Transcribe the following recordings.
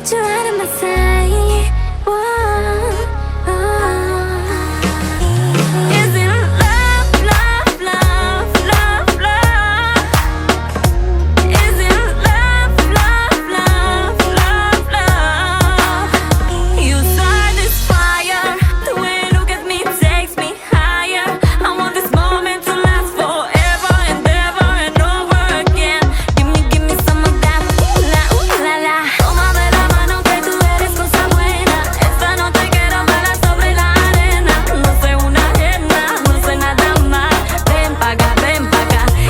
put you out of my sight. Whoa, Is it love, love, love, love, love? Is it love, love, love, love, love? You start this fire. The way you look at me takes me higher. I want this moment to last forever and ever and over again. Give me some of that. Ooh la la. Tómame la mano que tú eres cosa buena. Esta noche quiero bailar sobre la arena. No soy una ajena, no soy nada más. Ven pa' acá,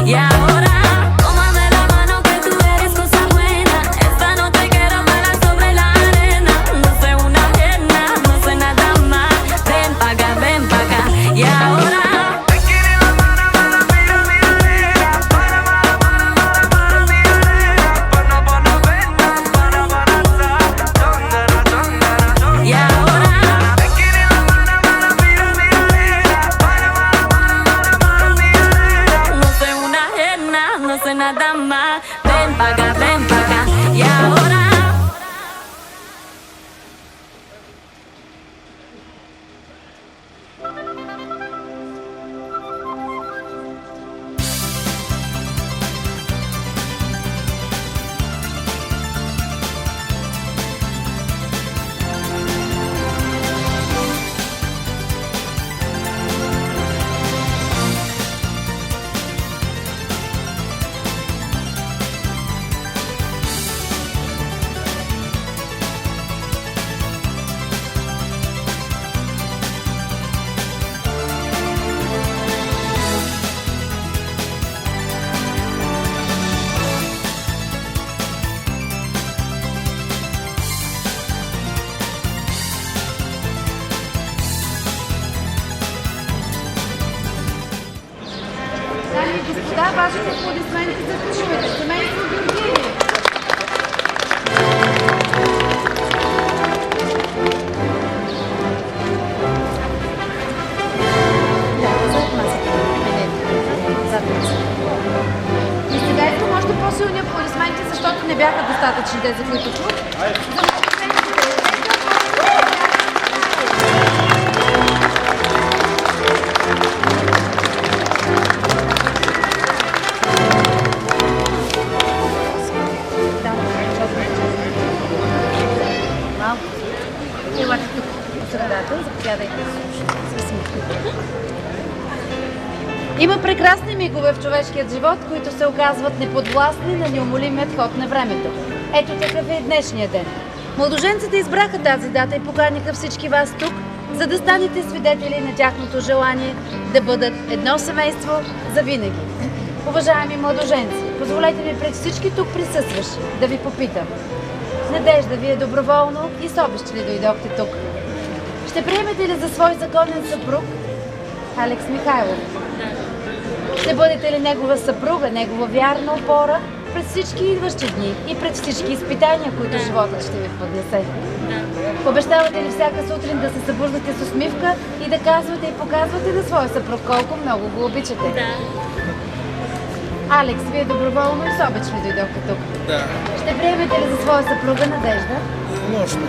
y ahora. Tómame la mano que tú eres cosa buena. Esta noche quiero bailar sobre la arena. No soy una ajena, no soy nada más. Ven pa' acá, y ahora. Y ahora no soy una ajena, no soy nada más. Ven pa' acá, y ahora. Дами и господа, вашите аплодисменти за кумовете. Семейство Георгиев. И сега искам още по-силни аплодисменти, защото не бяха достатъчни тези, които чух. Елате тук по средата, заповядайте да слушате. Има прекрасни мигове в човешкият живот, които се оказват неподвластни на неумолимият ход на времето. Ето такъв е и днешния ден. Младоженците избраха тази дата и поканиха всички вас тук, за да станете свидетели на тяхното желание да бъдат едно семейство завинаги. Уважаеми младоженци, позволете ми пред всички тук присъстващи да ви попитам. Надежда, вие доброволно и с обещ ли дойдохте тук? Ще приемете ли за свой законен съпруг Алекс Михайлов? Ще бъдете ли негова съпруга, негова вярна опора пред всички идващи дни и пред всички изпитания, които животът ще ви поднесе? Обещавате ли всяка сутрин да се събуждате с усмивка и да казвате и показвате на своя съпруг колко много го обичате? Алекс, вие доброволно и с обич ли дойдохте тук? Да. Ще приемете ли за своя съпруга Надежда? Можно.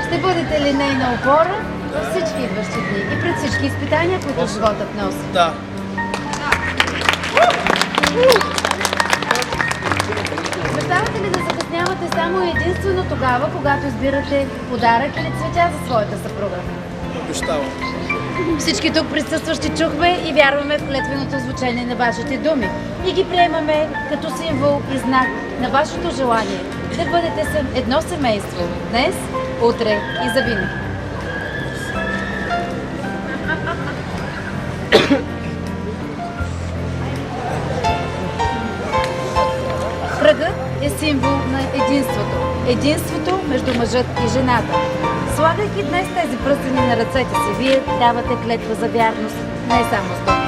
Ще бъдете ли нейна опора във всички идващи дни и пред всички изпитания, които животът носи? Да. Обещавате ли да закъснявате само и единствено тогава, когато избирате подарък или цветя за своята съпруга? Обещавам. Всички тук присъстващи чухме и вярваме в клетвеното звучение на вашите думи и ги приемаме като символ и знак на вашето желание да бъдете едно семейство днес, утре и завинаги. Кръгът е символ на единството. Единството между мъжът и жената. Слагайки днес тези пръстени на ръцете си, вие давате клетва за вярност, не само с думи.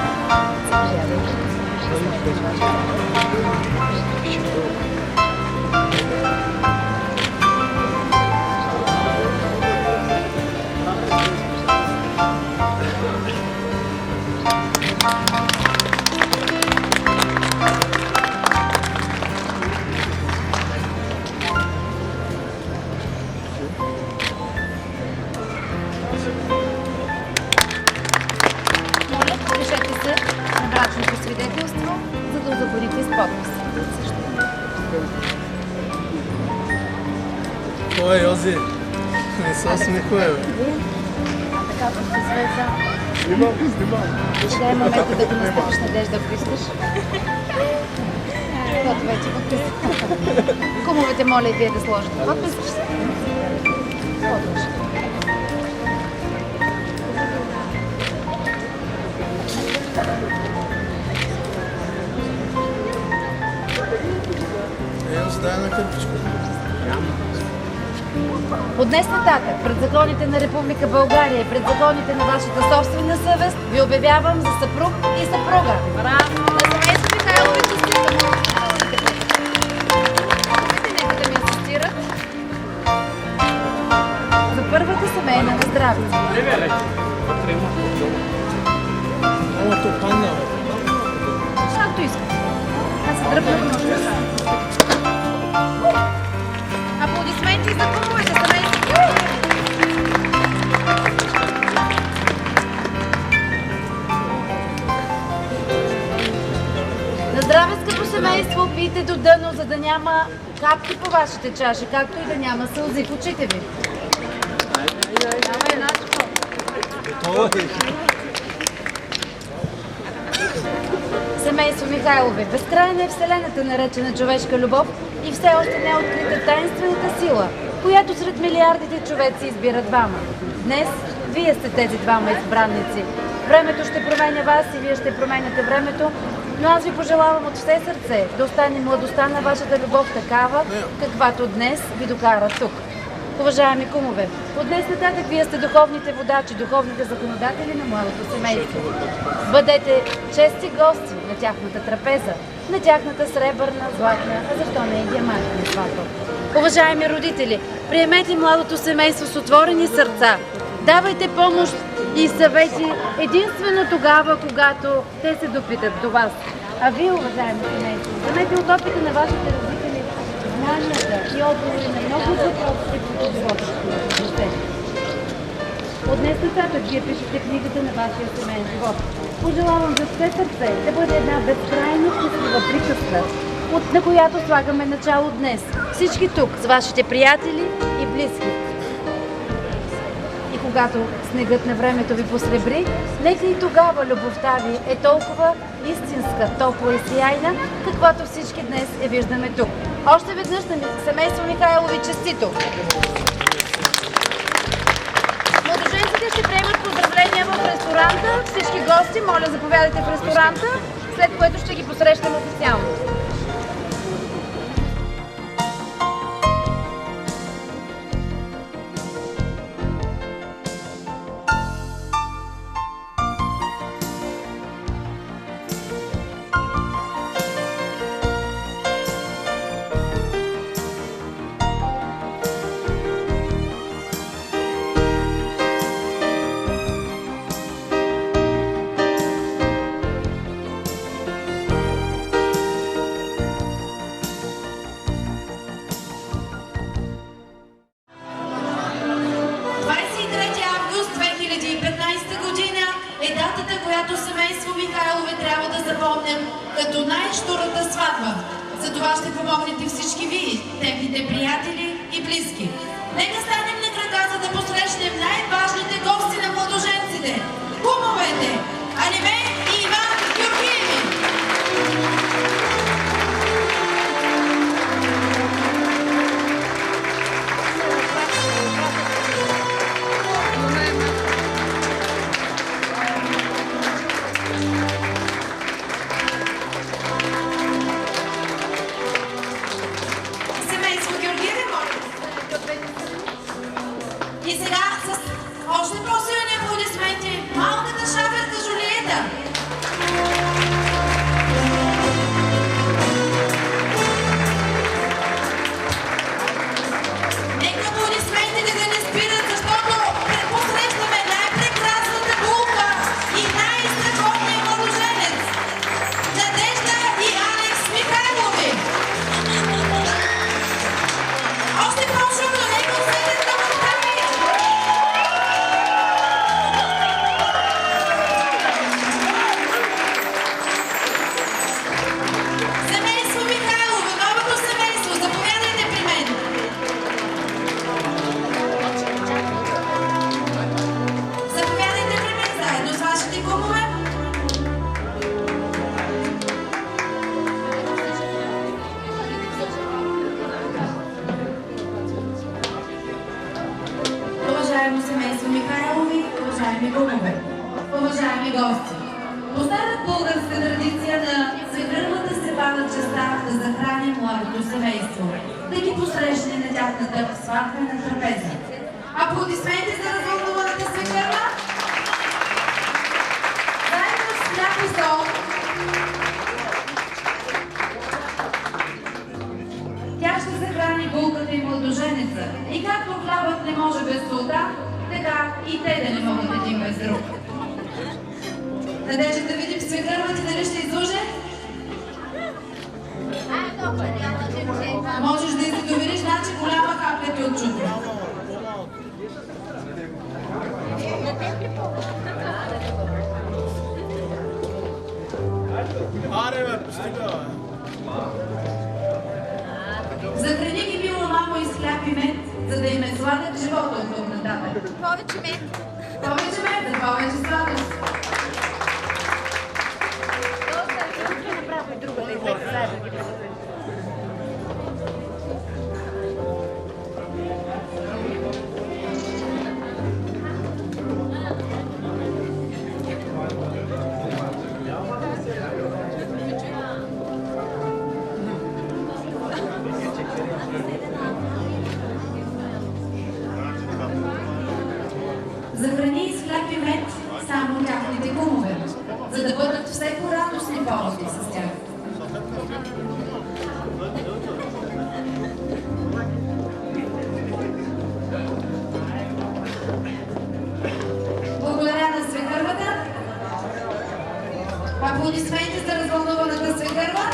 Кой е, Йози? Не се усмихвай, бе. Така ще звезда. Снимам. Сега е момента да го настъпиш, Надежда, ако искаш. Каквото вече подписа. Кумовете, моля и вие да сложите. Подписваш се. Сложиш. Йози, дай на кърпичка. От днес нататък, пред законите на Република България и пред законите на вашата собствена съвест, ви обявявам за съпруг и съпруга. Браво! На семейство Михайлови честито! Нека да ми асистират. За първата семейна на здравица. Ама то падна, бе. Както искаш. Аз се дръпнах на ушата. Аплодисменти за кумовете, семейство! На здраве, скъпо семейство, пийте до дъно, за да няма капки по вашите чаши, както и да няма сълзи в очите ви. Семейство Михайлови, безкрайна е вселената, наречена човешка любов и все още не е открита таинствената сила, която сред милиардите човеци избира двама. Днес вие сте тези двама избранници. Времето ще променя вас и вие ще променяте времето, но аз ви пожелавам от все сърце да остане младостта на вашата любов такава, каквато днес ви докара тук. Уважаеми кумове, от днес нататък вие сте духовните водачи, духовните законодатели на младото семейство. Бъдете чести гости на тяхната трапеза, на тяхната сребърна, златна, а защо не и диамантна сватба. Уважаеми родители, приемете младото семейство с отворени сърца. Давайте помощ и съвети единствено тогава, когато те се допитат до вас. А вие, уважаеми семейство, вземете от опита на вашите родители знанията и отговори на много въпроси, които живота ще ви. От днес нататък вие пишете книгата на вашия семейен живот. Пожелавам за все сърце да бъде една безкрайно щастлива приказка, на която слагаме начало днес. Всички тук с вашите приятели и близки. И когато снегът на времето ви посребри, нека и тогава любовта ви е толкова истинска, топла и сияйна, каквато всички днес я виждаме тук. Още веднъж на семейство Михайлови честито! Младоженците ще приемат поздравления в ресторанта. Всички гости, моля, заповядайте в ресторанта, след което ще ги посрещам официално. Е датата, която семейство Михайлови трябва да запомнят като най-щурата сватба. За това ще помогнете всички вие, техните приятели и близки. Нека станем на крака, за да посрещнем най-важните гости на младоженците – кумовете Алиме и Иван Георгиеви. И сега с още по-силни аплодисменти малката шаферка Жулиета. Нека аплодисментите да не спират, защото посрещаме най-прекрасната булка и най-страхотния младоженец Надежда и Алекс Михайлови. Още по-шумно, нека усетят любовта ми. Семейство Михайлови, новото семейство, заповядайте при мен. гости. По стара българска традиция на свекървата се пада честа да захрани младото семейство, да ги посрещне на тяхната сватбена трапеза. Аплодисменти за развълнуваната свекърва! Заедно с хляб и сол тя ще захрани булката и младоженеца. И както хлябът не може без солта, така и те да не могат един без друг. Надежда да видим свекървата дали ще излъже? Можеш да си довериш, значи голяма капля ти от чудо. Аре, бе, постига, бе. Захрани ги, мила мамо, и с хляб и мед, за да им е сладък живота от тук нататък. Повече мед. Повече мед, за повече сладост. Направо и другата и двете заедно ги приготвим. Захрани и с хляб и мед само тяхните кумове, за да бъдат всеко радостни поводи с тях. Благодаря на свекървата. Аплодисменти за развълнуваната свекърва.